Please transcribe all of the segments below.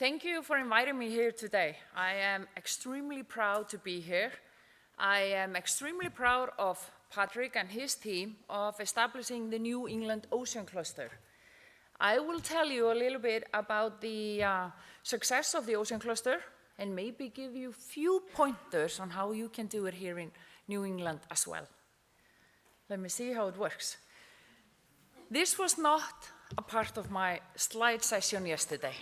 Thank you for inviting me here today. I am extremely proud to be here. I am extremely proud of Patrick and his team of establishing the New England Ocean Cluster. I will tell you a little bit about the success of the Ocean Cluster and maybe give you a few pointers on how you can do it here in New England as well. Let me see how it works. This was not a part of my slide session yesterday.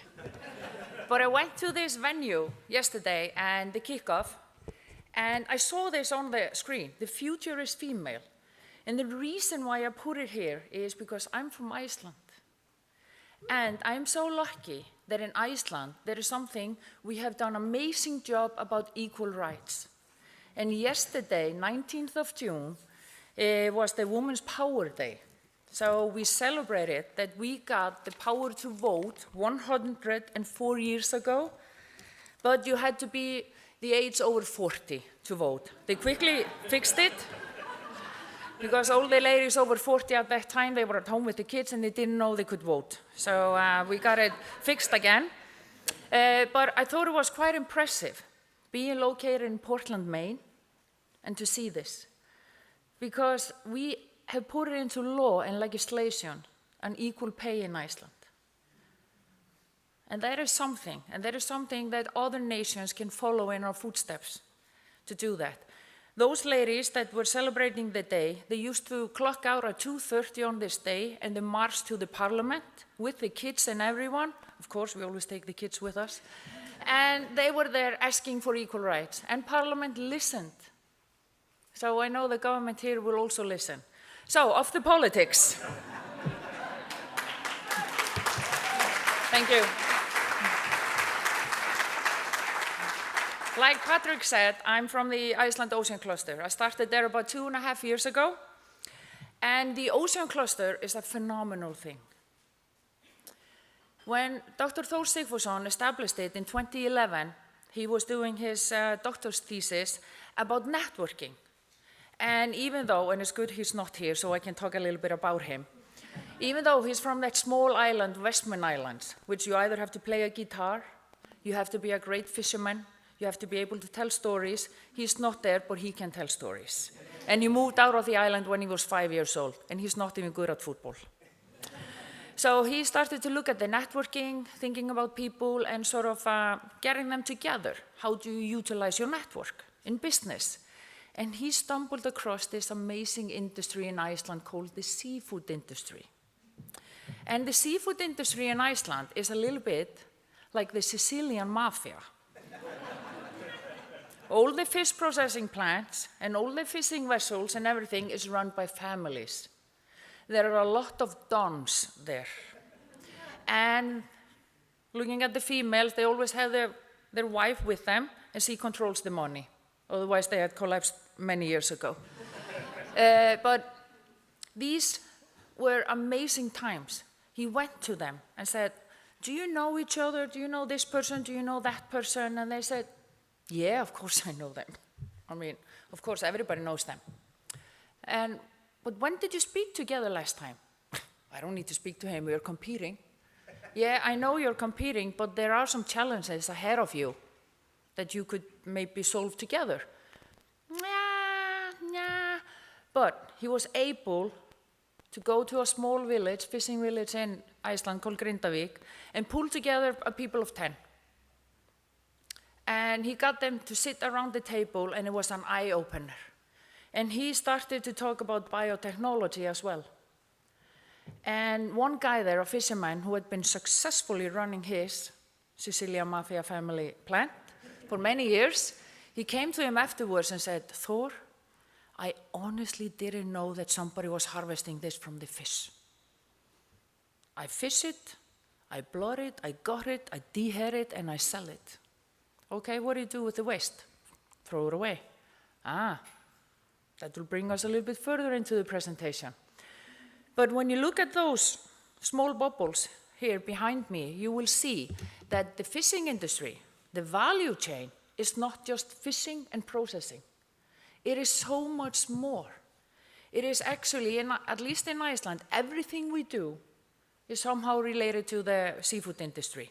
But I went to this venue yesterday and the kickoff, and I saw this on the screen. The future is female. And the reason why I put it here is because I'm from Iceland. And I'm so lucky that in Iceland, there is something we have done an amazing job about equal rights. And yesterday, 19th of June, was the Women's Power Day. So we celebrated that we got the power to vote 104 years ago, but you had to be the age over 40 to vote. They quickly fixed it, because all the ladies over 40 at that time, they were at home with the kids and they didn't know they could vote. So we got it fixed again. But I thought it was quite impressive being located in Portland, Maine, and to see this, because we have put it into law and legislation, an equal pay in Iceland. And that is something that other nations can follow in our footsteps to do that. Those ladies that were celebrating the day, they used to clock out at 2:30 on this day and they marched to the parliament with the kids and everyone. Of course, we always take the kids with us. And they were there asking for equal rights, and parliament listened. So I know the government here will also listen. So, off to politics. Thank you. Like Patrick said, I'm from the Iceland Ocean Cluster. I started there about 2.5 years ago. And the Ocean Cluster is a phenomenal thing. When Dr. Thor Sigfusson established it in 2011, he was doing his doctor's thesis about networking. And even though, and it's good he's not here, so I can talk a little bit about him. Even though he's from that small island, Westman Islands, which you either have to play a guitar, you have to be a great fisherman, you have to be able to tell stories. He's not there, but he can tell stories. And he moved out of the island when he was 5 years old, and he's not even good at football. So he started to look at the networking, thinking about people, and sort of getting them together. How do you utilize your network in business? And he stumbled across this amazing industry in Iceland called the seafood industry. And the seafood industry in Iceland is a little bit like the Sicilian mafia. All the fish processing plants and all the fishing vessels and everything is run by families. There are a lot of dons there. And looking at the females, they always have their wife with them, and she controls the money. Otherwise, they had collapsed many years ago. But these were amazing times. He went to them and said, do you know each other? Do you know this person? Do you know that person? And they said, yeah, of course I know them. I mean, of course, everybody knows them. But when did you speak together last time? I don't need to speak to him, we're competing. Yeah, I know you're competing, but there are some challenges ahead of you that you could maybe solve together. Nah. But he was able to go to a small village, fishing village in Iceland called Grindavík, and pull together a people of 10. And he got them to sit around the table, and it was an eye-opener. And he started to talk about biotechnology as well. And one guy there, a fisherman who had been successfully running his Sicilian Mafia family plant for many years, he came to him afterwards and said, Thor, I honestly didn't know that somebody was harvesting this from the fish. I fish it, I blood it, I gut it, I dehair it, and I sell it. Okay, what do you do with the waste? Throw it away. That will bring us a little bit further into the presentation. But when you look at those small bubbles here behind me, you will see that the fishing industry, the value chain, is not just fishing and processing. It is so much more. It is actually, at least in Iceland, everything we do is somehow related to the seafood industry.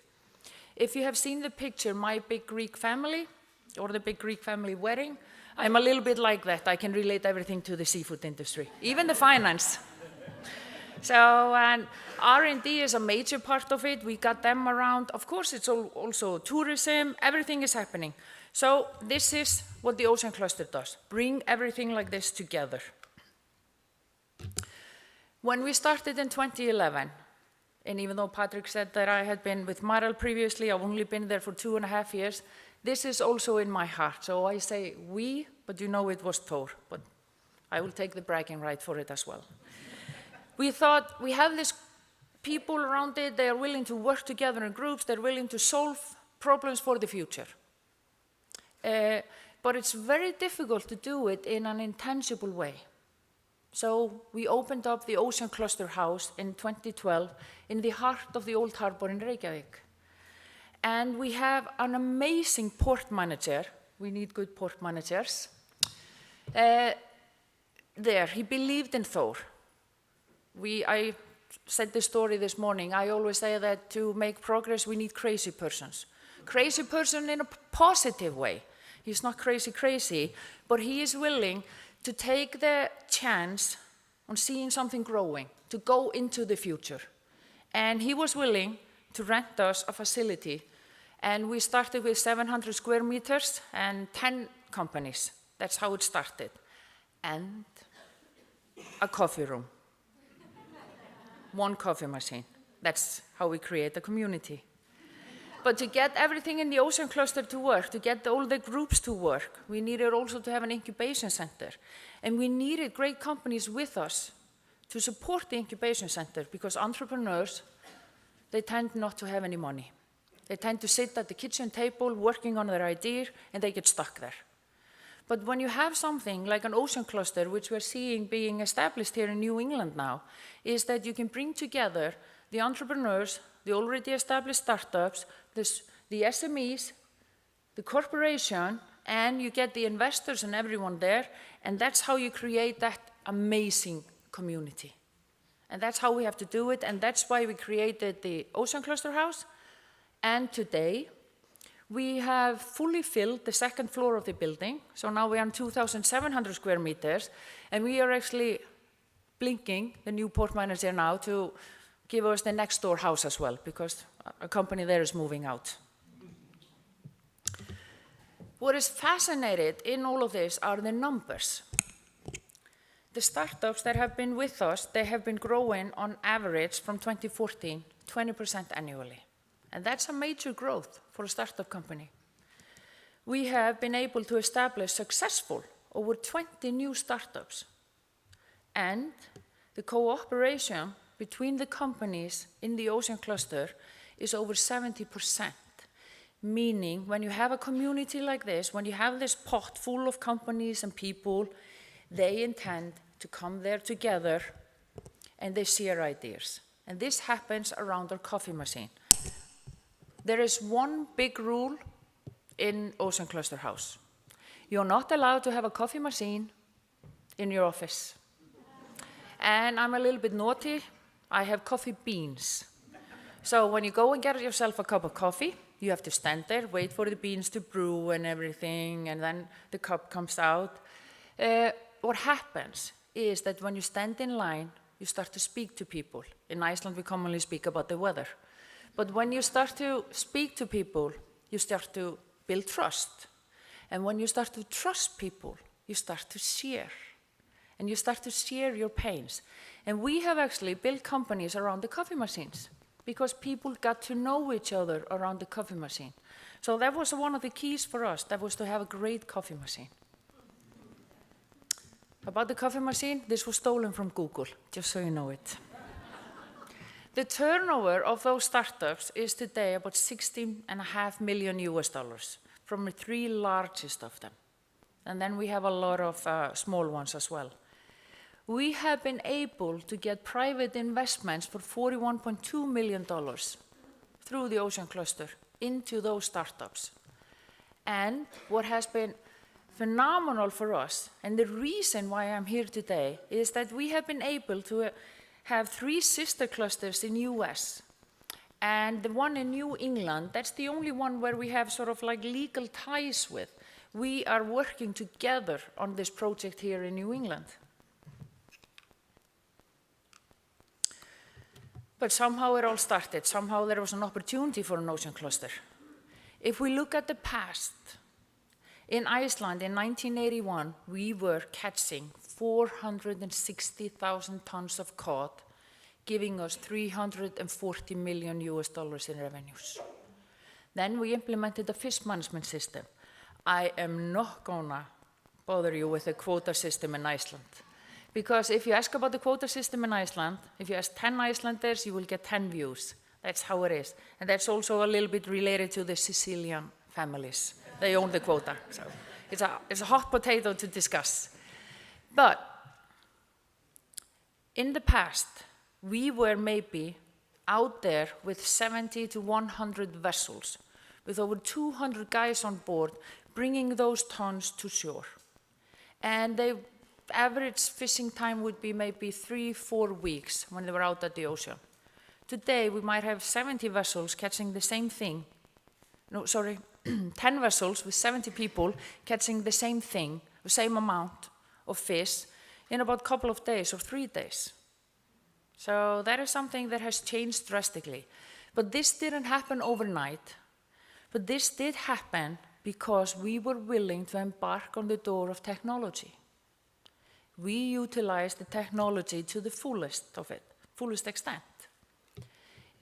If you have seen the picture, My Big Greek Family, or the Big Greek Family Wedding, I'm a little bit like that. I can relate everything to the seafood industry, even the finance. So, and R&D is a major part of it. We got them around. Of course, it's also tourism. Everything is happening. So this is what the Ocean Cluster does. Bring everything like this together. When we started in 2011, and even though Patrick said that I had been with Marel previously, I've only been there for 2.5 years, this is also in my heart. So I say we, but you know it was Thor, but I will take the bragging right for it as well. We thought we have these people around it, they are willing to work together in groups, they're willing to solve problems for the future. But it's very difficult to do it in an intangible way. So we opened up the Ocean Cluster House in 2012 in the heart of the Old Harbor in Reykjavík. And we have an amazing port manager. We need good port managers. There, he believed in Thor. I said this story this morning. I always say that to make progress, we need crazy persons. Crazy person in a positive way. He's not crazy, but he is willing to take the chance on seeing something growing, to go into the future. And he was willing to rent us a facility. And we started with 700 square meters and 10 companies. That's how it started. And a coffee room. 1 coffee machine. That's how we create a community. But to get everything in the Ocean Cluster to work, to get all the groups to work, we needed also to have an incubation center. And we needed great companies with us to support the incubation center, because entrepreneurs, they tend not to have any money. They tend to sit at the kitchen table working on their idea, and they get stuck there. But when you have something like an Ocean Cluster, which we're seeing being established here in New England now, is that you can bring together the entrepreneurs, the already established startups, the SMEs, the corporation, and you get the investors and everyone there, and that's how you create that amazing community. And that's how we have to do it, and that's why we created the Ocean Cluster House. And today, we have fully filled the 2nd floor of the building, so now we are on 2,700 square meters, and we are actually blinking the new port manager now to give us the next door house as well, because a company there is moving out. What is fascinating in all of this are the numbers. The startups that have been with us, they have been growing on average from 2014, 20% annually. And that's a major growth for a startup company. We have been able to establish successful over 20 new startups. And the cooperation between the companies in the Ocean Cluster is over 70%. Meaning, when you have a community like this, when you have this pot full of companies and people, they intend to come there together and they share ideas. And this happens around our coffee machine. There is one big rule in Ocean Cluster House. You're not allowed to have a coffee machine in your office. And I'm a little bit naughty. I have coffee beans. So when you go and get yourself a cup of coffee, you have to stand there, wait for the beans to brew and everything, and then the cup comes out. What happens is that when you stand in line, you start to speak to people. In Iceland, we commonly speak about the weather. But when you start to speak to people, you start to build trust. And when you start to trust people, you start to share. And you start to share your pains. And we have actually built companies around the coffee machines because people got to know each other around the coffee machine. So that was one of the keys for us, that was to have a great coffee machine. About the coffee machine, this was stolen from Google, just so you know it. The turnover of those startups is today about $16.5 million from the 3 largest of them. And then we have a lot of small ones as well. We have been able to get private investments for $41.2 million through the Ocean Cluster into those startups. And what has been phenomenal for us, and the reason why I'm here today, is that we have been able to have 3 sister clusters in US. And the one in New England, that's the only one where we have sort of like legal ties with. We are working together on this project here in New England. But somehow it all started. Somehow there was an opportunity for an ocean cluster. If we look at the past, in Iceland in 1981, we were catching 460,000 tons of cod, giving us $340 million in revenues. Then we implemented a fish management system. I am not gonna bother you with the quota system in Iceland. Because if you ask about the quota system in Iceland, if you ask 10 Icelanders, you will get 10 views. That's how it is. And that's also a little bit related to the Sicilian families. They own the quota. So it's a hot potato to discuss. But in the past, we were maybe out there with 70 to 100 vessels, with over 200 guys on board, bringing those tons to shore. And the average fishing time would be maybe 3-4 weeks when they were out at the ocean. Today, we might have 70 vessels catching the same thing. 10 vessels with 70 people catching the same thing, the same amount of fish in about a couple of days or 3 days. So that is something that has changed drastically. But this didn't happen overnight. But this did happen because we were willing to embark on the door of technology. We utilized the technology to the fullest extent.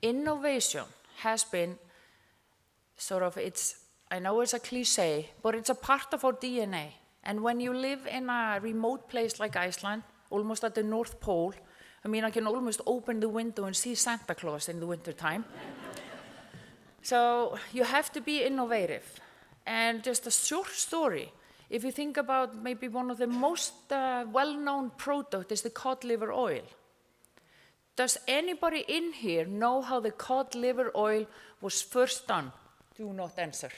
Innovation has been I know it's a cliche, but it's a part of our DNA. And when you live in a remote place like Iceland, almost at the North Pole, I can almost open the window and see Santa Claus in the wintertime. So you have to be innovative. And just a short story, if you think about maybe one of the most well-known products is the Cod Liver Oil. Does anybody in here know how the Cod Liver Oil was first done? Do not answer.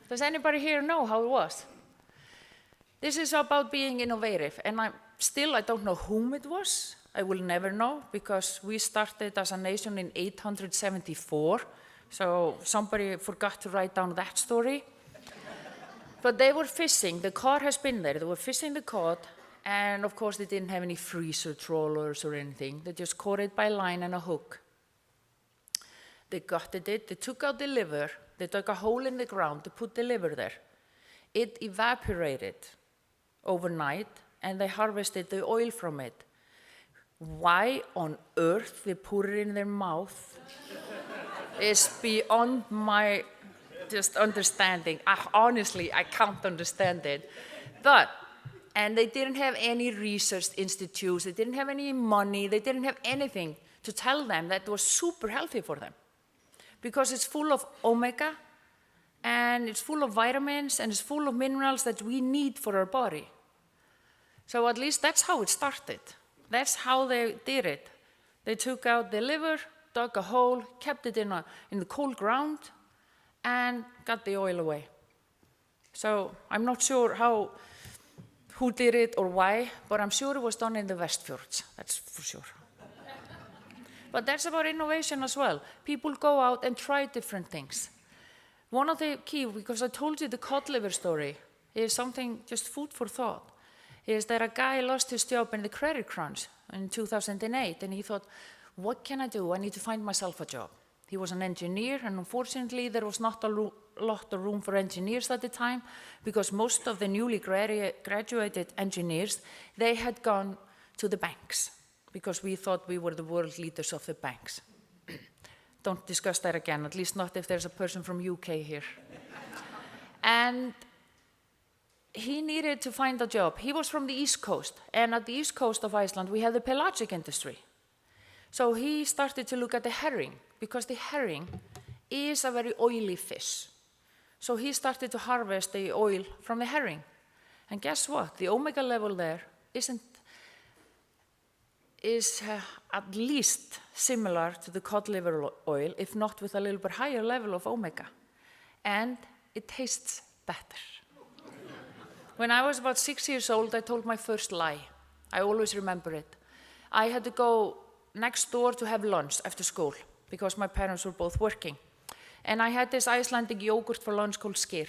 Does anybody here know how it was? This is about being innovative, and I don't know whom it was. I will never know, because we started as a nation in 874, so somebody forgot to write down that story. But they were fishing, the cod has been there, they were fishing the cod, and of course they didn't have any freezer trawlers or anything, they just caught it by line and a hook. They gutted it, they took out the liver, they dug a hole in the ground to put the liver there. It evaporated overnight, and they harvested the oil from it. Why on earth they put it in their mouth is beyond my understanding. Honestly, I can't understand it. And they didn't have any research institutes, they didn't have any money, they didn't have anything to tell them that it was super healthy for them. Because it's full of omega, and it's full of vitamins, and it's full of minerals that we need for our body. So at least that's how it started. That's how they did it. They took out the liver, dug a hole, kept it in the cold ground, and got the oil away. So I'm not sure who did it or why, but I'm sure it was done in the Westfjords, that's for sure. But that's about innovation as well. People go out and try different things. One of the key, because I told you the cod liver story, is something, just food for thought, is that a guy lost his job in the credit crunch in 2008, and he thought, what can I do? I need to find myself a job. He was an engineer, and unfortunately there was not a lot of room for engineers at the time, because most of the newly graduated engineers, they had gone to the banks, because we thought we were the world leaders of the banks. Don't discuss that again, at least not if there's a person from UK here. And he needed to find a job. He was from the East Coast, and at the East Coast of Iceland, we have the pelagic industry. So he started to look at the herring, because the herring is a very oily fish. So he started to harvest the oil from the herring. And guess what? The omega level there is at least similar to the cod liver oil, if not with a little bit higher level of omega. And it tastes better. When I was about 6 years old, I told my first lie. I always remember it. I had to go next door to have lunch after school. because my parents were both working. And I had this Icelandic yogurt for lunch called skyr.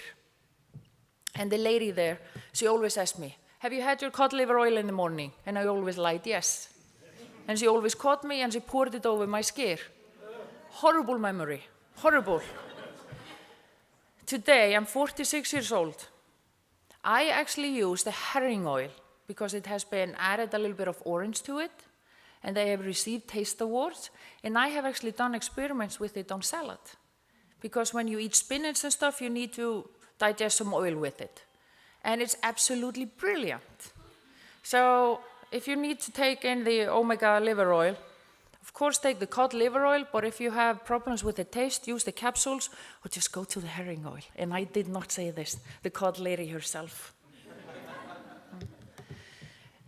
And the lady there, she always asked me, have you had your cod liver oil in the morning? And I always lied, yes. And she always caught me and she poured it over my skyr. Horrible memory, horrible. Today, I'm 46 years old. I actually use the herring oil because it has been added a little bit of orange to it, and they have received taste awards, and I have actually done experiments with it on salad. Because when you eat spinach and stuff, you need to digest some oil with it. And it's absolutely brilliant. So if you need to take in the omega liver oil, of course take the cod liver oil, but if you have problems with the taste, use the capsules, or just go to the herring oil. And I did not say this, the cod lady herself.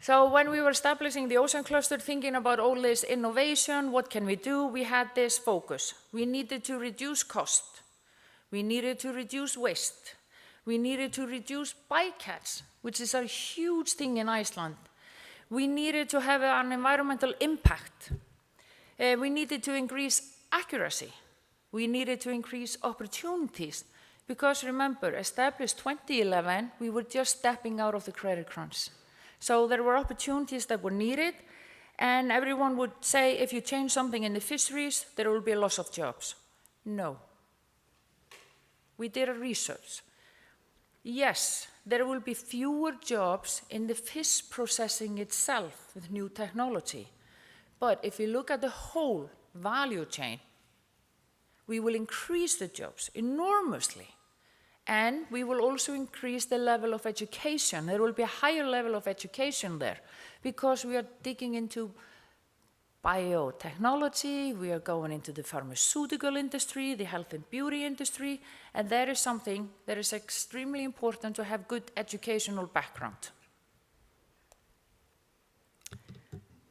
So when we were establishing the ocean cluster, thinking about all this innovation, what can we do? We had this focus. We needed to reduce cost. We needed to reduce waste. We needed to reduce bycatch, which is a huge thing in Iceland. We needed to have an environmental impact. We needed to increase accuracy. We needed to increase opportunities. Because remember, established 2011, we were just stepping out of the credit crunch. So there were opportunities that were needed, and everyone would say, if you change something in the fisheries, there will be a loss of jobs. No. We did a research. Yes, there will be fewer jobs in the fish processing itself with new technology. But if you look at the whole value chain, we will increase the jobs enormously. And we will also increase the level of education. There will be a higher level of education there because we are digging into biotechnology, we are going into the pharmaceutical industry, the health and beauty industry, and that is something that is extremely important to have good educational background.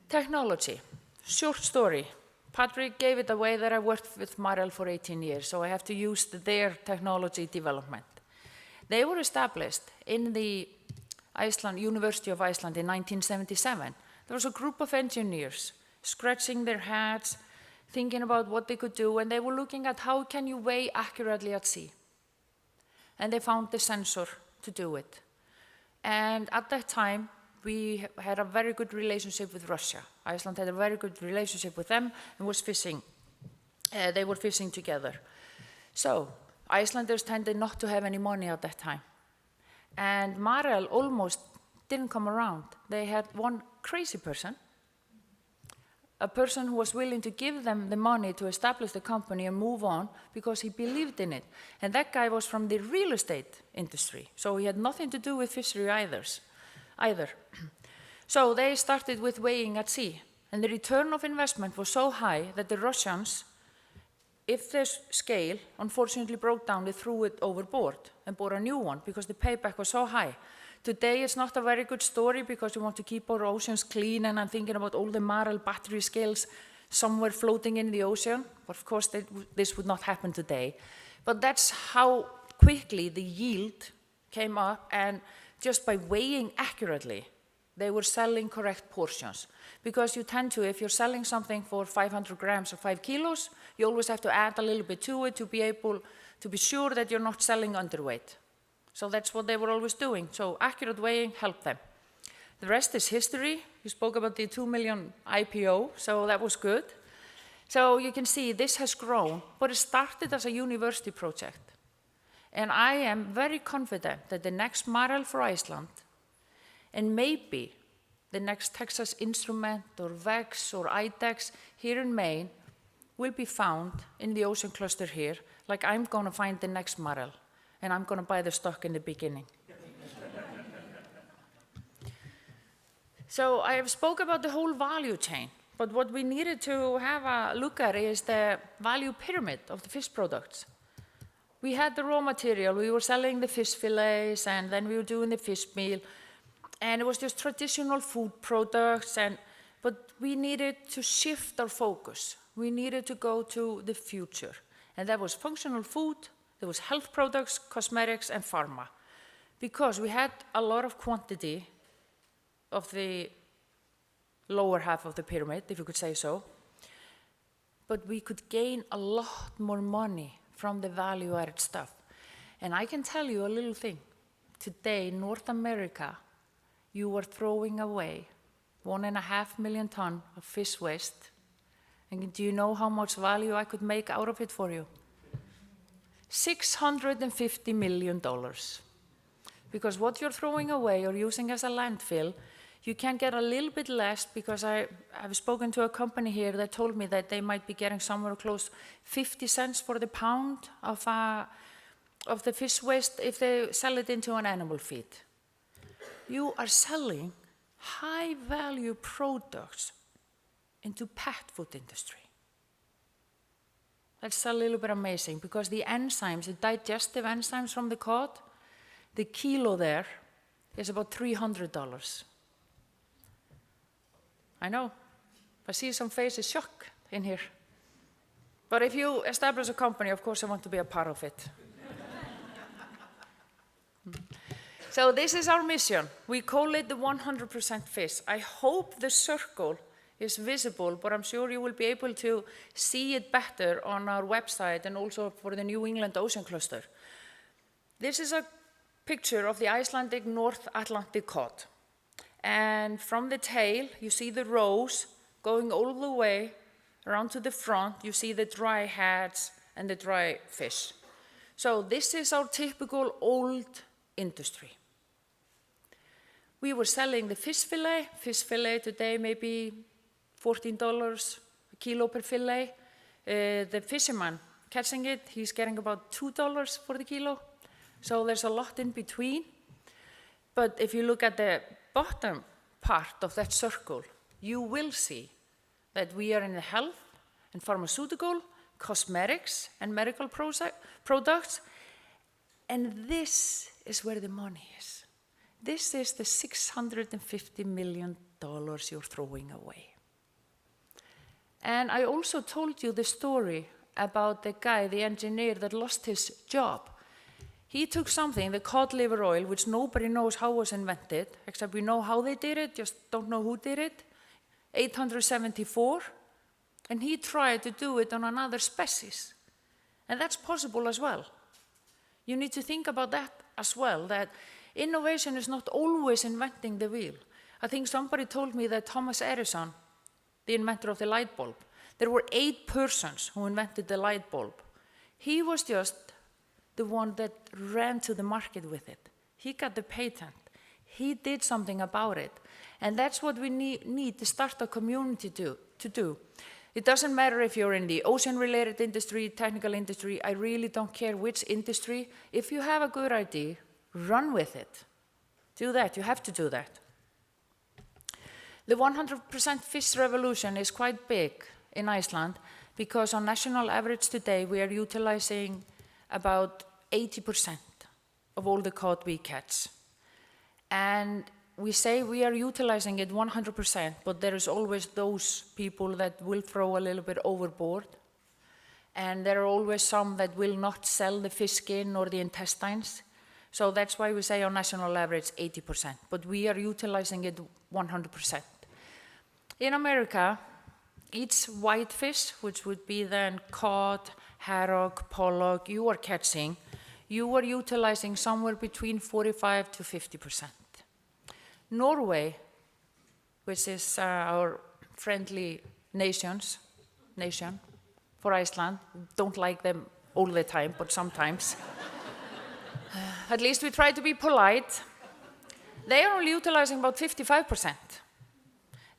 Technology, short story. Patrick gave it away that I worked with Marel for 18 years, so I have to use their technology development. They were established in the University of Iceland in 1977. There was a group of engineers scratching their heads, thinking about what they could do, and they were looking at how can you weigh accurately at sea. And they found the sensor to do it. And at that time, we had a very good relationship with Russia. Iceland had a very good relationship with them and was fishing. They were fishing together. So Icelanders tended not to have any money at that time. And Marel almost didn't come around. They had one crazy person, a person who was willing to give them the money to establish the company and move on because he believed in it. And that guy was from the real estate industry, so he had nothing to do with fishery either. So they started with weighing at sea, and the return of investment was so high that the Russians, if their scale unfortunately broke down, they threw it overboard and bought a new one because the payback was so high. Today it's not a very good story because we want to keep our oceans clean, and I'm thinking about all the Marel battery scales somewhere floating in the ocean. But of course this would not happen today. But that's how quickly the yield came up, and just by weighing accurately, they were selling correct portions. Because you tend to, if you're selling something for 500 grams or 5 kilos, you always have to add a little bit to it to be able to be sure that you're not selling underweight. So that's what they were always doing. So accurate weighing helped them. The rest is history. You spoke about the 2 million IPO, so that was good. So you can see this has grown, but it started as a university project. And I am very confident that the next Marel for Iceland, and maybe the next Texas Instrument or VEX or IDEX here in Maine, will be found in the ocean cluster here, like I'm going to find the next Marel. And I'm going to buy the stock in the beginning. So I have spoke about the whole value chain, but what we needed to have a look at is the value pyramid of the fish products. We had the raw material, we were selling the fish fillets, and then we were doing the fish meal, and it was just traditional food products, but we needed to shift our focus. We needed to go to the future, and that was functional food. There was health products, cosmetics, and pharma. Because we had a lot of quantity of the lower half of the pyramid, if you could say so. but we could gain a lot more money from the value-added stuff. And I can tell you a little thing. Today, in North America, you are throwing away 1.5 million tons of fish waste. And do you know how much value I could make out of it for you? $650 million. Because what you're throwing away or using as a landfill, you can get a little bit less, because I've spoken to a company here that told me that they might be getting somewhere close 50 cents for the pound of the fish waste if they sell it into an animal feed. You are selling high-value products into pet food industry. That's a little bit amazing, because the enzymes, the digestive enzymes from the cod, the kilo there is about $300. I know. I see some faces shocked in here. But if you establish a company, of course I want to be a part of it. So this is our mission. We call it the 100% fish. I hope the circle is visible, but I'm sure you will be able to see it better on our website and also for the New England Ocean Cluster. This is a picture of the Icelandic North Atlantic cod. And from the tail, you see the rows going all the way around to the front. You see the dry heads and the dry fish. So this is our typical old industry. We were selling the fish fillet. Fish fillet today maybe $14 a kilo per fillet. The fisherman catching it, he's getting about $2 for the kilo. So there's a lot in between. But if you look at the bottom part of that circle, you will see that we are in the health and pharmaceutical, cosmetics, and medical products. And this is where the money is. This is the $650 million you're throwing away. And I also told you the story about the guy, the engineer that lost his job. He took something, the cod liver oil, which nobody knows how was invented, except we know how they did it, just don't know who did it, 874, and he tried to do it on another species. And that's possible as well. You need to think about that as well, that innovation is not always inventing the wheel. I think somebody told me that Thomas Edison, the inventor of the light bulb, there were 8 persons who invented the light bulb. He was just the one that ran to the market with it. He got the patent. He did something about it. And that's what we need to start a community to do. It doesn't matter if you're in the ocean-related industry, technical industry, I really don't care which industry. If you have a good idea, run with it. Do that, you have to do that. The 100% fish revolution is quite big in Iceland, because on national average today, we are utilizing about 80% of all the cod we catch. And we say we are utilizing it 100%, but there is always those people that will throw a little bit overboard. And there are always some that will not sell the fish skin or the intestines. So that's why we say on national average 80%, but we are utilizing it 100%. In America, each white fish, which would be then cod, haddock, pollock, you are catching, you are utilizing somewhere between 45 to 50%. Norway, which is our friendly nation for Iceland, don't like them all the time, but sometimes. At least we try to be polite. They are only utilizing about 55%.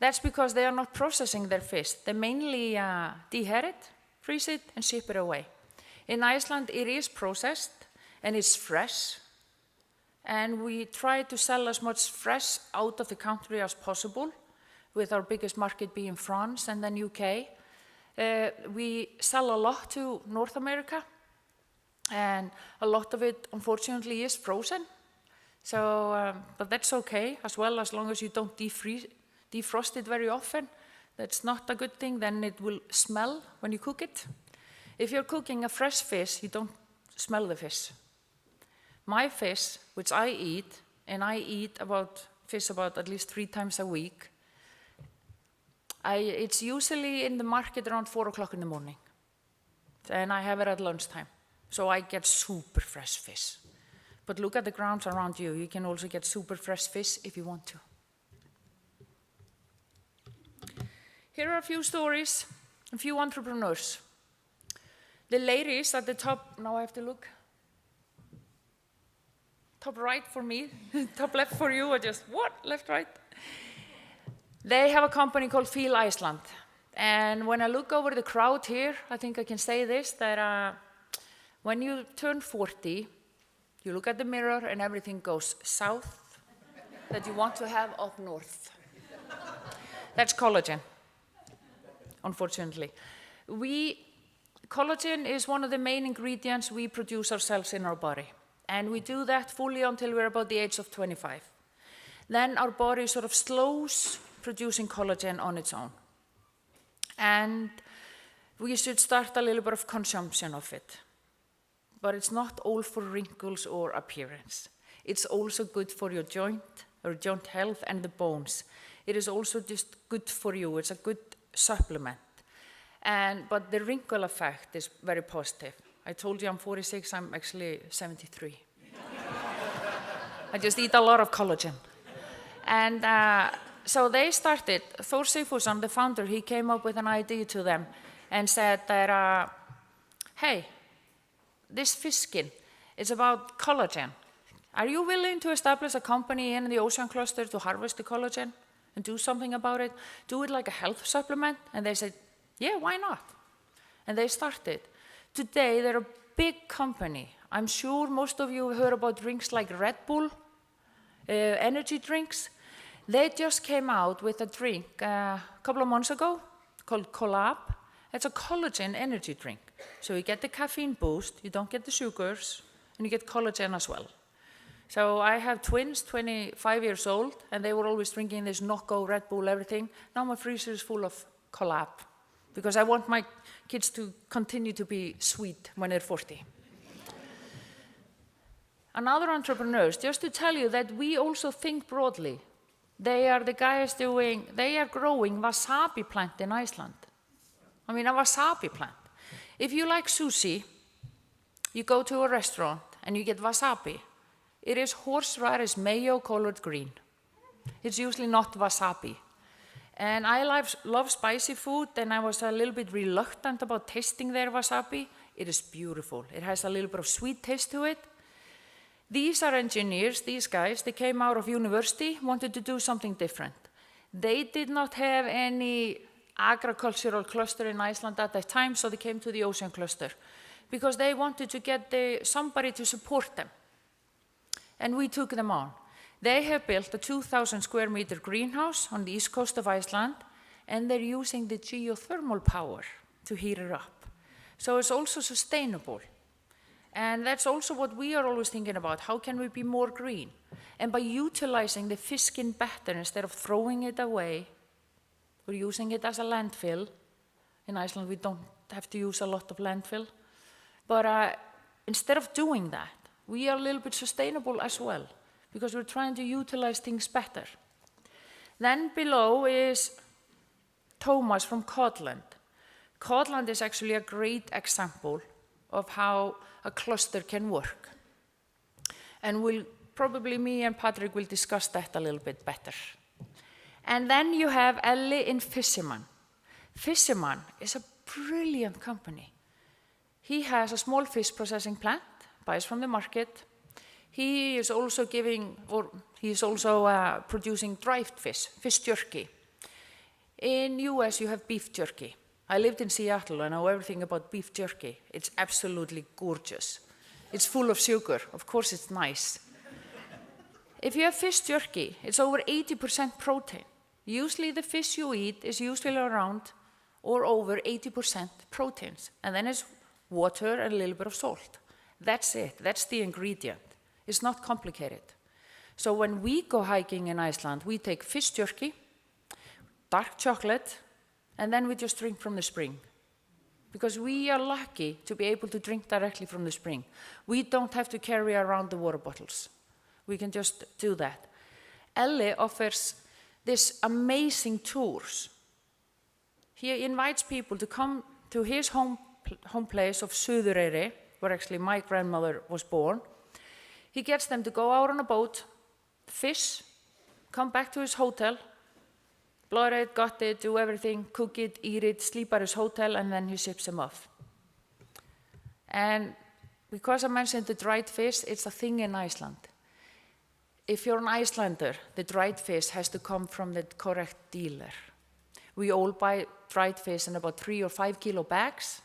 That's because they are not processing their fish. They mainly dehead it, freeze it, and ship it away. In Iceland, it is processed, and it's fresh. And we try to sell as much fresh out of the country as possible, with our biggest market being France and then UK. We sell a lot to North America, and a lot of it, unfortunately, is frozen. So, but that's okay as well, as long as you don't defrost it very often. That's not a good thing, then it will smell when you cook it. If you're cooking a fresh fish, you don't smell the fish. My fish, which I eat, and I eat fish about at least 3 times a week, It's usually in the market around 4 o'clock in the morning. And I have it at lunchtime. So I get super fresh fish. But look at the grounds around you. You can also get super fresh fish if you want to. Here are a few stories, a few entrepreneurs. The ladies at the top, now I have to look. Top right for me, top left for you, or just what? Left, right? They have a company called Feel Iceland. And when I look over the crowd here, I think I can say this, that when you turn 40, you look at the mirror and everything goes south, that you want to have up north. That's collagen, unfortunately. Collagen is one of the main ingredients we produce ourselves in our body. And we do that fully until we're about the age of 25. Then our body sort of slows producing collagen on its own. And we should start a little bit of consumption of it. But it's not all for wrinkles or appearance. It's also good for your joint health and the bones. It is also just good for you. It's a good supplement. But the wrinkle effect is very positive. I told you I'm 46, I'm actually 73. I just eat a lot of collagen. And so they started, Thor Sigfusson, the founder, he came up with an idea to them and said that, hey, this fish skin is about collagen. Are you willing to establish a company in the ocean cluster to harvest the collagen and do something about it? Do it like a health supplement? And they said, yeah, why not? And they started. Today, they're a big company. I'm sure most of you have heard about drinks like Red Bull, energy drinks. They just came out with a drink a couple of months ago called Collab. It's a collagen energy drink. So you get the caffeine boost, you don't get the sugars, and you get collagen as well. So I have twins, 25 years old, and they were always drinking this Nocco, Red Bull, everything. Now my freezer is full of Collab, because I want my kids to continue to be sweet when they're 40. Another entrepreneurs, just to tell you that we also think broadly. They are the guys they are growing wasabi plant in Iceland. I mean, a wasabi plant. If you like sushi, you go to a restaurant and you get wasabi. It is horseradish mayo colored green. It's usually not wasabi. And I love spicy food, and I was a little bit reluctant about tasting their wasabi. It is beautiful. It has a little bit of sweet taste to it. These are engineers, these guys, they came out of university, wanted to do something different. They did not have any agricultural cluster in Iceland at that time, so they came to the ocean cluster because they wanted to get somebody to support them. And we took them on. They have built a 2,000 square meter greenhouse on the east coast of Iceland, and they're using the geothermal power to heat it up. So it's also sustainable. And that's also what we are always thinking about. How can we be more green? And by utilizing the fish skin better, instead of throwing it away, we're using it as a landfill. In Iceland, we don't have to use a lot of landfill. But instead of doing that, we are a little bit sustainable as well, because we're trying to utilize things better. Then below is Thomas from Codland. Codland is actually a great example of how a cluster can work. And probably me and Patrick will discuss that a little bit better. And then you have Elli in Fisherman. Fisherman is a brilliant company. He has a small fish processing plant, buys from the market. He is also producing dried fish jerky. In US, you have beef jerky. I lived in Seattle, I know everything about beef jerky. It's absolutely gorgeous. It's full of sugar, of course it's nice. If you have fish jerky, it's over 80% protein. Usually the fish you eat is usually around or over 80% proteins. And then it's water and a little bit of salt. That's it, that's the ingredient. It's not complicated. So when we go hiking in Iceland, we take fish jerky, dark chocolate, and then we just drink from the spring. Because we are lucky to be able to drink directly from the spring. We don't have to carry around the water bottles. We can just do that. Elli offers this amazing tours He invites people to come to his home place of Suðureyri, where actually my grandmother was born. He gets them to go out on a boat, fish, come back to his hotel, blood it, gut it, do everything, cook it, eat it, sleep at his hotel, and then he ships them off. And because I mentioned the dried fish, it's a thing in Iceland. If you're an Icelander, the dried fish has to come from the correct dealer. We all buy dried fish in about 3 or 5 kilo bags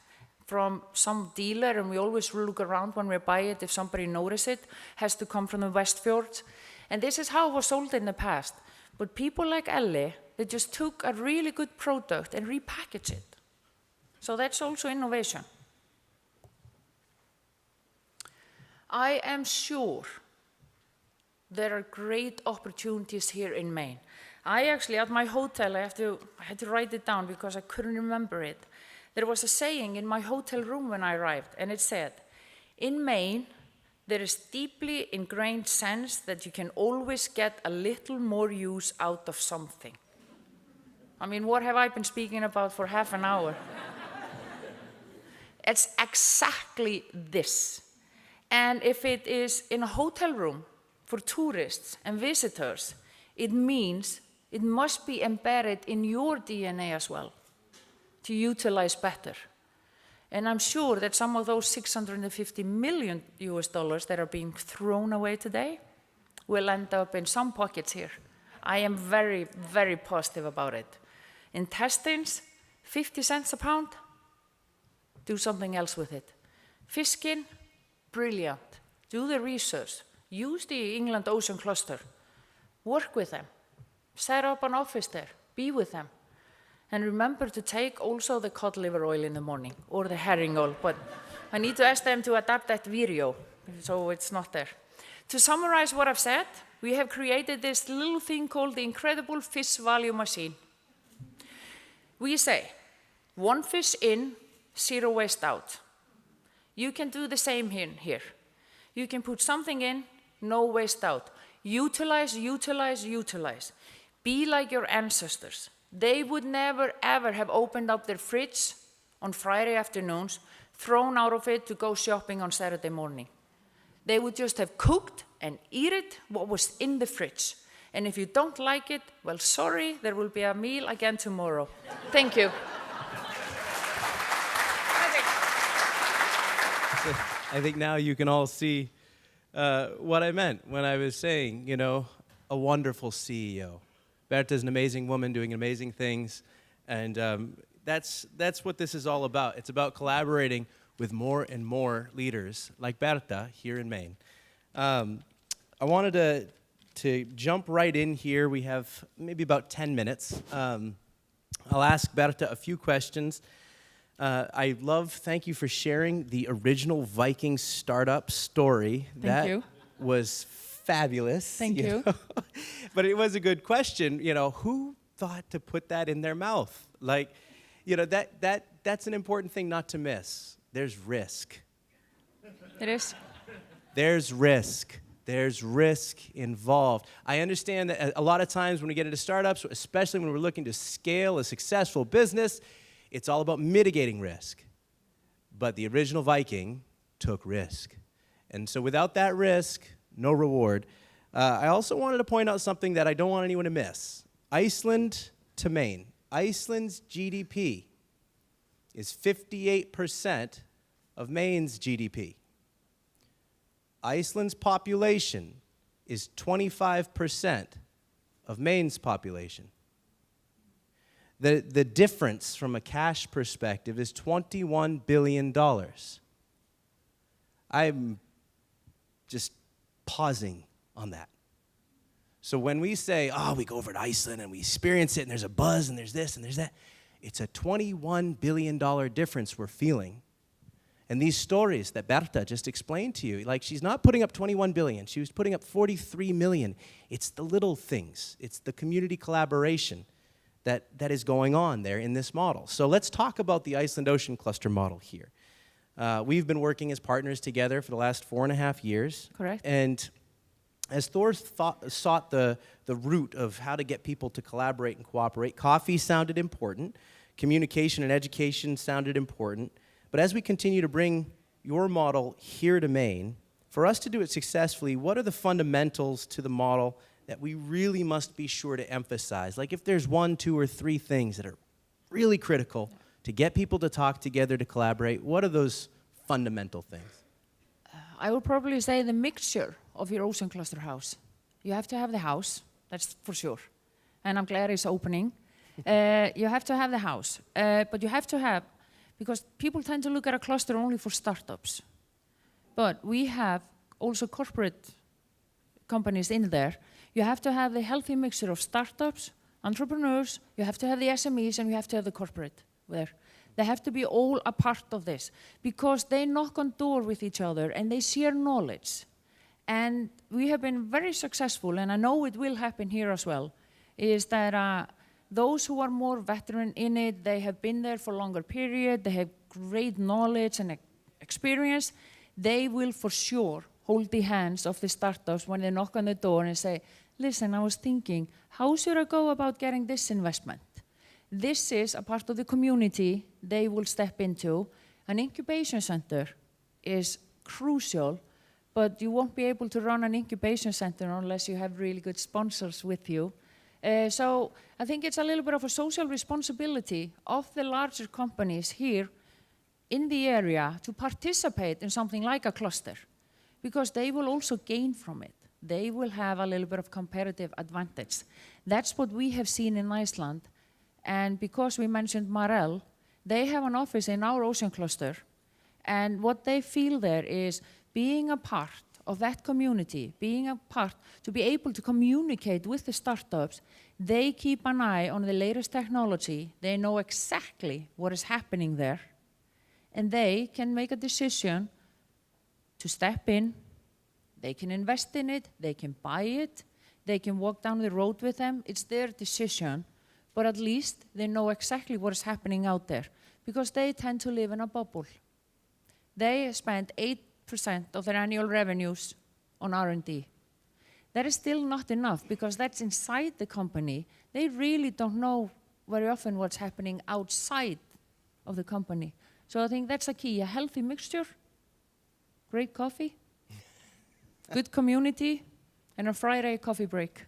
from some dealer, and we always look around when we buy it. If somebody notices it, has to come from the Westfjords. And this is how it was sold in the past. But people like Ellie, they just took a really good product and repackaged it. So that's also innovation. I am sure there are great opportunities here in Maine. I actually, at my hotel, I had to write it down because I couldn't remember it. There was a saying in my hotel room when I arrived, and it said, in Maine, there is deeply ingrained sense that you can always get a little more use out of something. I mean, what have I been speaking about for half an hour? It's exactly this. And if it is in a hotel room for tourists and visitors, it means it must be embedded in your DNA as well to utilize better. And I'm sure that some of those $650 million that are being thrown away today will end up in some pockets here. I am very, very positive about it. Intestines, 50 cents a pound, do something else with it. Fish skin, brilliant. Do the research. Use the Iceland Ocean Cluster. Work with them. Set up an office there. Be with them. And remember to take also the cod liver oil in the morning, or the herring oil. But I need to ask them to adapt that video, so it's not there. To summarize what I've said, we have created this little thing called the Incredible Fish Value Machine. We say, 1 fish in, 0 waste out. You can do the same here. You can put something in, no waste out. Utilize, utilize, utilize. Be like your ancestors. They would never, ever have opened up their fridge on Friday afternoons, thrown out of it to go shopping on Saturday morning. They would just have cooked and eat it, what was in the fridge. And if you don't like it, well, sorry, there will be a meal again tomorrow. Thank you. I think now you can all see what I meant when I was saying, you know, a wonderful CEO. Berta is an amazing woman doing amazing things, and that's what this is all about. It's about collaborating with more and more leaders like Berta here in Maine. I wanted to jump right in here. We have maybe about 10 minutes. I'll ask Berta a few questions. Thank you for sharing the original Viking startup story. Thank you. Was fabulous. Thank you. Know? But it was a good question. You know, who thought to put that in their mouth? Like, you know, that's an important thing not to miss. There's risk. It is. There's risk. There's risk involved. I understand that a lot of times when we get into startups, especially when we're looking to scale a successful business, it's all about mitigating risk. But the original Viking took risk. And so without that risk, no reward. I also wanted to point out something that I don't want anyone to miss. Iceland to Maine. Iceland's GDP is 58% of Maine's GDP. Iceland's population is 25% of Maine's population. The difference from a cash perspective is $21 billion. I'm just pausing on that. So when we say, oh, we go over to Iceland and we experience it and there's a buzz and there's this and there's that, it's a $21 billion difference we're feeling. And these stories that Berta just explained to you, like she's not putting up 21 billion, she was putting up 43 million. It's the little things. It's the community collaboration that is going on there in this model. So let's talk about the Iceland Ocean Cluster model here. We've been working as partners together for the last 4.5 years. Correct. And as Thor sought the route of how to get people to collaborate and cooperate, coffee sounded important. communication and education sounded important. But as we continue to bring your model here to Maine, for us to do it successfully, what are the fundamentals to the model that we really must be sure to emphasize? Like if there's 1, 2, or 3 things that are really critical to get people to talk together, to collaborate, what are those fundamental things? I would probably say the mixture of your ocean cluster house. You have to have the house, that's for sure. And I'm glad it's opening. You have to have the house, but you have to have, because people tend to look at a cluster only for startups. But we have also corporate companies in there. You have to have the healthy mixture of startups, entrepreneurs, you have to have the SMEs, and you have to have the corporate there. They have to be all a part of this because they knock on door with each other and they share knowledge. And we have been very successful, and I know it will happen here as well, is that those who are more veteran in it, they have been there for a longer period, they have great knowledge and experience, they will for sure hold the hands of the startups when they knock on the door and say, listen, I was thinking, how should I go about getting this investment? This is a part of the community they will step into. An incubation center is crucial, but you won't be able to run an incubation center unless you have really good sponsors with you. So I think it's a little bit of a social responsibility of the larger companies here in the area to participate in something like a cluster, because they will also gain from it. They will have a little bit of competitive advantage. That's what we have seen in Iceland. And because we mentioned Marel, they have an office in our ocean cluster. And what they feel there is being a part of that community, being a part to be able to communicate with the startups. They keep an eye on the latest technology. They know exactly what is happening there. And they can make a decision to step in. They can invest in it. They can buy it. They can walk down the road with them. It's their decision. But at least they know exactly what is happening out there, because they tend to live in a bubble. They spend 8% of their annual revenues on R&D. That is still not enough, because that's inside the company. They really don't know very often what's happening outside of the company. So I think that's a key, a healthy mixture, great coffee, good community, and a Friday coffee break.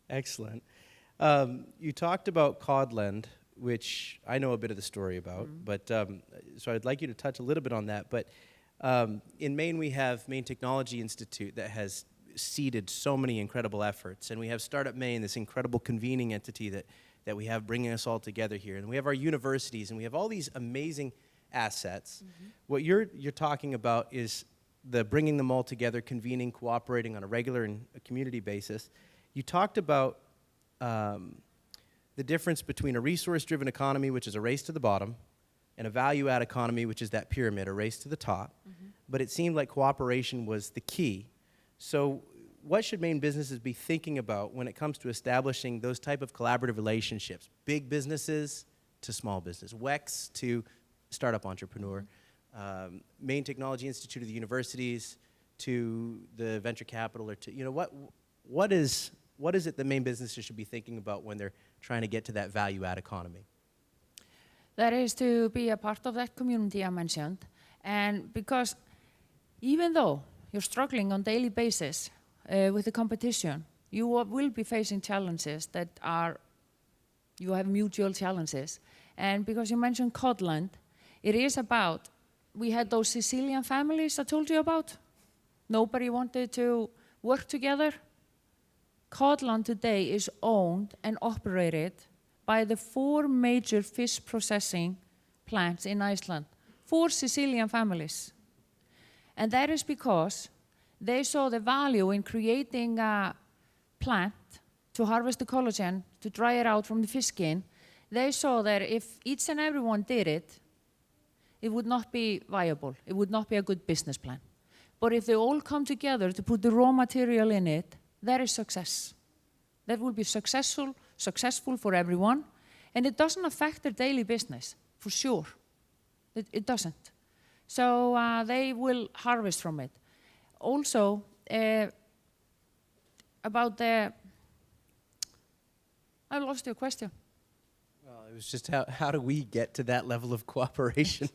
Excellent. You talked about Codland, which I know a bit of the story about, but so I'd like you to touch a little bit on that. But in Maine, we have Maine Technology Institute that has seeded so many incredible efforts, and we have Startup Maine, this incredible convening entity that we have bringing us all together here, and we have our universities, and we have all these amazing assets. What you're talking about is the bringing them all together, convening, cooperating on a regular and a community basis. You talked about the difference between a resource-driven economy, which is a race to the bottom, and a value-add economy, which is that pyramid, a race to the top. But it seemed like cooperation was the key. So what should Maine businesses be thinking about when it comes to establishing those type of collaborative relationships? Big businesses to small business, WEX to startup entrepreneur, Maine Technology Institute of the universities to the venture capital, or to, you know, what is it that Maine businesses should be thinking about when they're trying to get to that value-add economy? That is to be a part of that community I mentioned. And because even though you're struggling on a daily basis with the competition, you will be facing challenges that you have mutual challenges. And because you mentioned Codland, it is about, we had those Sicilian families I told you about. Nobody wanted to work together. Codland today is owned and operated by the 4 major fish processing plants in Iceland, 4 Sicilian families. And that is because they saw the value in creating a plant to harvest the collagen, to dry it out from the fish skin. They saw that if each and everyone did it, it would not be viable. It would not be a good business plan. But if they all come together to put the raw material in it, that is success. That will be successful for everyone, and it doesn't affect their daily business, for sure. It doesn't. So they will harvest from it. Also, about the, I lost your question. Well, It was just how do we get to that level of cooperation?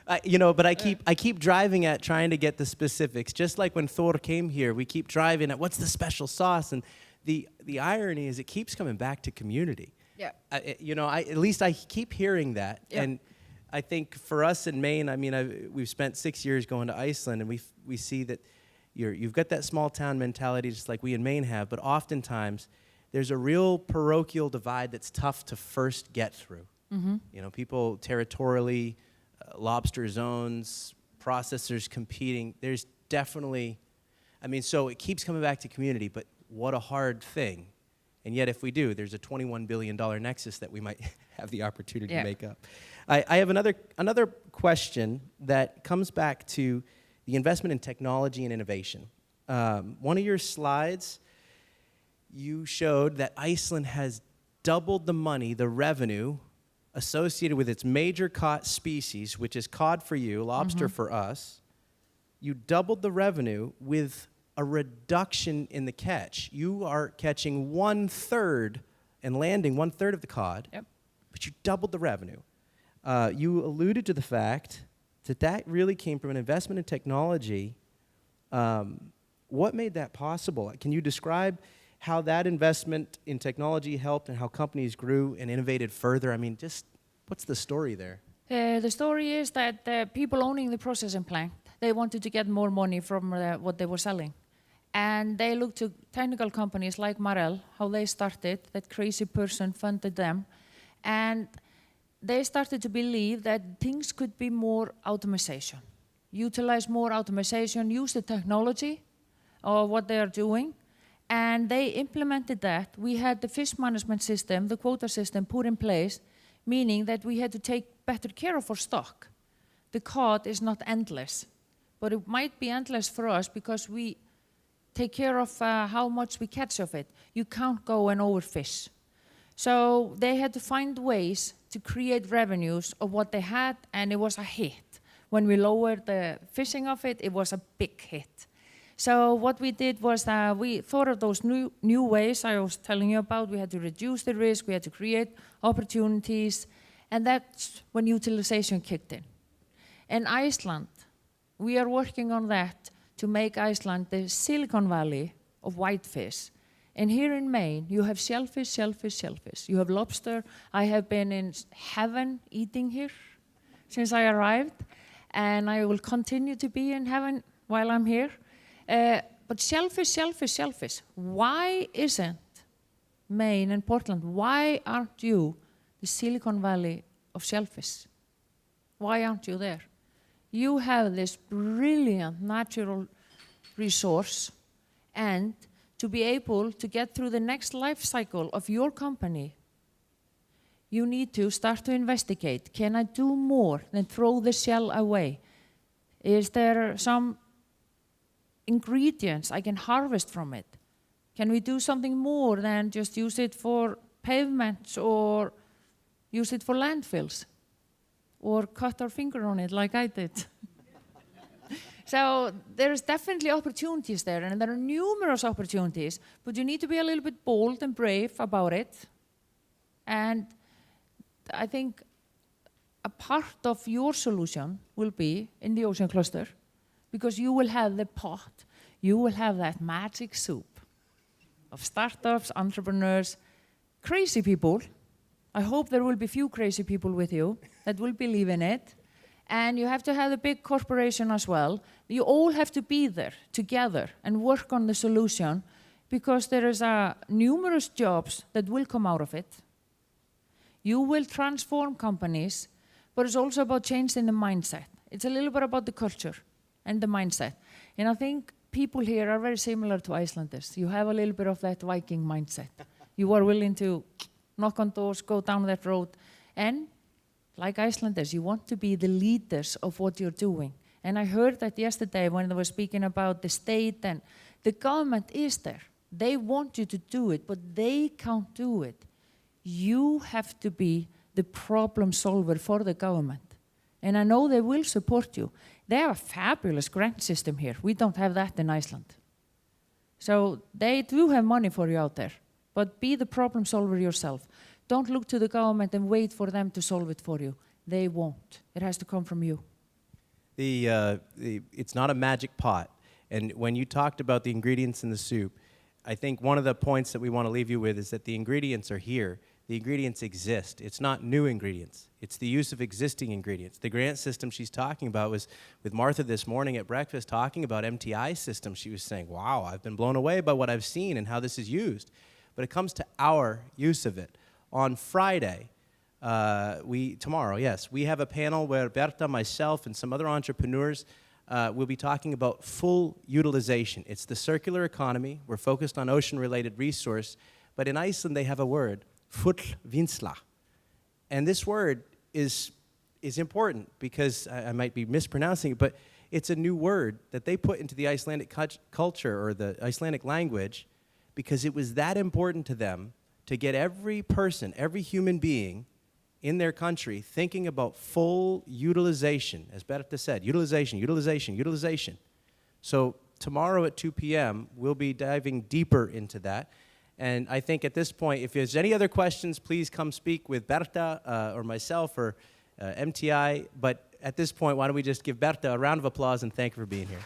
But I keep driving at trying to get the specifics. Just like when Thor came here, we keep driving at what's the special sauce, and the irony is it keeps coming back to community. Yeah. At least I keep hearing that, Yeah. and I think for us in Maine, I mean, we've spent 6 years going to Iceland, and we see that you've got that small town mentality just like we in Maine have, but oftentimes there's a real parochial divide that's tough to first get through. Mm-hmm. People territorially, lobster zones, processors competing. There's definitely, so it keeps coming back to community, but what a hard thing. And yet if we do, there's a $21 billion nexus that we might have the opportunity to make up. I have another question that comes back to the investment in technology and innovation. One of your slides, you showed that Iceland has doubled the money, the revenue, associated with its major cod species, which is cod for you, lobster for us. You doubled the revenue with a reduction in the catch. You are catching 1/3 and landing 1/3 of the cod, but you doubled the revenue. You alluded to the fact that really came from an investment in technology. What made that possible? Can you describe how that investment in technology helped and how companies grew and innovated further? Just what's the story there? The story is that the people owning the processing plant, they wanted to get more money from what they were selling. And they looked to technical companies like Marel, how they started, that crazy person funded them. And they started to believe that things could be more automation. Utilize more automation, use the technology of what they are doing. And they implemented that. We had the fish management system, the quota system put in place, meaning that we had to take better care of our stock. The cod is not endless, but it might be endless for us because we take care of how much we catch of it. You can't go and overfish. So they had to find ways to create revenues of what they had, and it was a hit. When we lowered the fishing of it, it was a big hit. So what we did was we thought of those new ways I was telling you about. We had to reduce the risk, we had to create opportunities, and that's when utilization kicked in. In Iceland, we are working on that to make Iceland the Silicon Valley of whitefish. And here in Maine, you have shellfish, shellfish, shellfish. You have lobster. I have been in heaven eating here since I arrived, and I will continue to be in heaven while I'm here. But shellfish, shellfish, shellfish. Why isn't Maine and Portland, why aren't you the Silicon Valley of shellfish? Why aren't you there? You have this brilliant natural resource, and to be able to get through the next life cycle of your company, you need to start to investigate. Can I do more than throw the shell away? Is there some ingredients I can harvest from it? Can we do something more than just use it for pavements or use it for landfills or cut our finger on it like I did? So there's definitely opportunities there, and there are numerous opportunities, but you need to be a little bit bold and brave about it. And I think a part of your solution will be in the ocean cluster, because you will have the pot, you will have that magic soup of startups, entrepreneurs, crazy people. I hope there will be few crazy people with you that will believe in it. And you have to have the big corporation as well. You all have to be there together and work on the solution, because there is numerous jobs that will come out of it. You will transform companies, but it's also about changing the mindset. It's a little bit about the culture and the mindset. And I think people here are very similar to Icelanders. You have a little bit of that Viking mindset. You are willing to knock on doors, go down that road, and like Icelanders, you want to be the leaders of what you're doing. And I heard that yesterday when they were speaking about the state, and the government is there. They want you to do it, but they can't do it. You have to be the problem solver for the government. And I know they will support you. They have a fabulous grant system here. We don't have that in Iceland. So they do have money for you out there, but be the problem solver yourself. Don't look to the government and wait for them to solve it for you. They won't. It has to come from you. It's not a magic pot. And when you talked about the ingredients in the soup, I think one of the points that we want to leave you with is that the ingredients are here. The ingredients exist. It's not new ingredients. It's the use of existing ingredients. The grant system she's talking about was with Martha this morning at breakfast talking about MTI system. She was saying, wow, I've been blown away by what I've seen and how this is used. But it comes to our use of it. On Friday, tomorrow, yes, we have a panel where Berta, myself, and some other entrepreneurs will be talking about full utilization. It's the circular economy. We're focused on ocean-related resource. But in Iceland, they have a word, fullvinnsla. And this word is important because I might be mispronouncing it, but it's a new word that they put into the Icelandic culture or the Icelandic language because it was that important to them to get every person, every human being in their country thinking about full utilization. As Berta said, utilization, utilization, utilization. So tomorrow at 2 p.m., we'll be diving deeper into that. And I think at this point, if there's any other questions, please come speak with Berta or myself or MTI. But at this point, why don't we just give Berta a round of applause and thank her for being here.